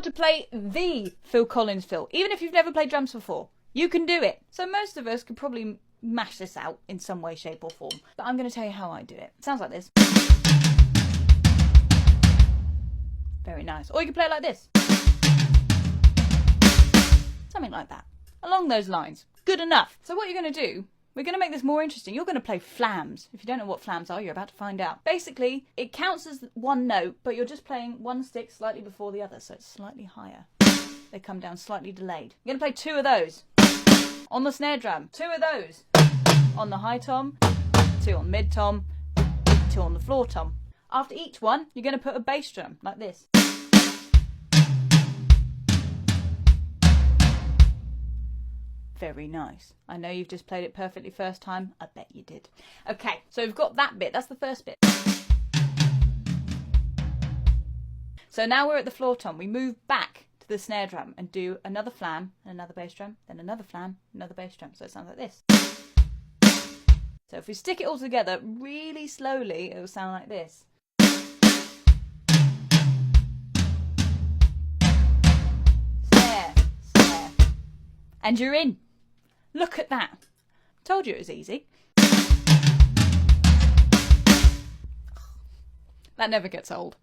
to play the Phil Collins fill. Even if you've never played drums before, you can do it. So most of us could probably mash this out in some way, shape or form. But I'm going to tell you how I do it. It sounds like this. Very nice. Or you can play it like this. Something like that. Along those lines. Good enough. So what you're going to do, we're going to make this more interesting. You're going to play flams. If you don't know what flams are, you're about to find out. Basically, it counts as one note, but you're just playing one stick slightly before the other, so it's slightly higher. They come down slightly delayed. You're going to play 2 of those on the snare drum. 2 of those on the high tom, 2 on mid tom, 2 on the floor tom. After each one, you're going to put a bass drum like this. Very nice. I know you've just played it perfectly first time. I bet you did. Okay, so we've got that bit. That's the first bit. So now we're at the floor tom. We move back to the snare drum and do another flam, another bass drum, then another flam, another bass drum. So it sounds like this. So if we stick it all together really slowly, it will sound like this. Snare, snare. And you're in. Look at that. Told you it was easy. That never gets old.